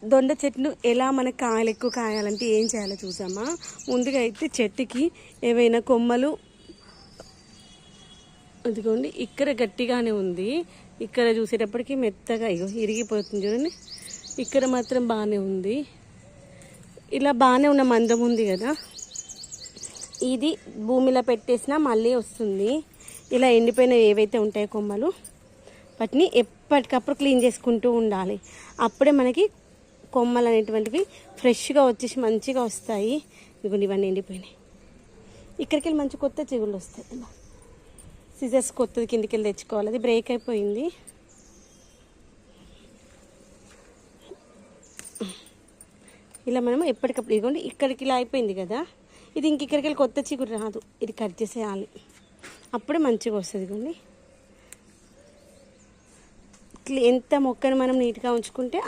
దొండ చెట్లు ఎలా మనకు కాయలు ఎక్కువ కాయాలంటే ఏం చేయాలో చూసామా. ముందుగా అయితే చెట్టుకి ఏవైనా కొమ్మలు, ఇదిగోండి ఇక్కడ గట్టిగానే ఉంది, ఇక్కడ చూసేటప్పటికి మెత్తగా ఇరిగిపోతుంది చూడండి. ఇక్కడ మాత్రం బాగానే ఉంది. ఇలా బాగానే ఉన్న మందం ఉంది కదా, ఇది భూమిలో పెట్టేసినా మళ్ళీ వస్తుంది. ఇలా ఎండిపోయిన ఏవైతే ఉంటాయో కొమ్మలు, వాటిని ఎప్పటికప్పుడు క్లీన్ చేసుకుంటూ ఉండాలి. అప్పుడే మనకి కొమ్మలు అనేటువంటివి ఫ్రెష్గా వచ్చేసి మంచిగా వస్తాయి. ఇదిగోండి ఇవన్నీ ఎండిపోయినాయి. ఇక్కడికి వెళ్ళి మంచి కొత్త చిగుళ్ళు వస్తాయి. ఇలా సిజర్స్ కొత్తది కిందికి వెళ్ళి తెచ్చుకోవాలి, అది బ్రేక్ అయిపోయింది. ఇలా మనం ఎప్పటికప్పుడు ఇదిగోండి ఇక్కడికి ఇలా అయిపోయింది కదా, ఇది ఇక్కడికి వెళ్ళి కొత్త చిగురు రాదు, ఇది కట్ చేసేయాలి, అప్పుడే మంచిగా వస్తుంది. ఇదిగోండి ఎంత మొక్కను మనం నీట్గా ఉంచుకుంటే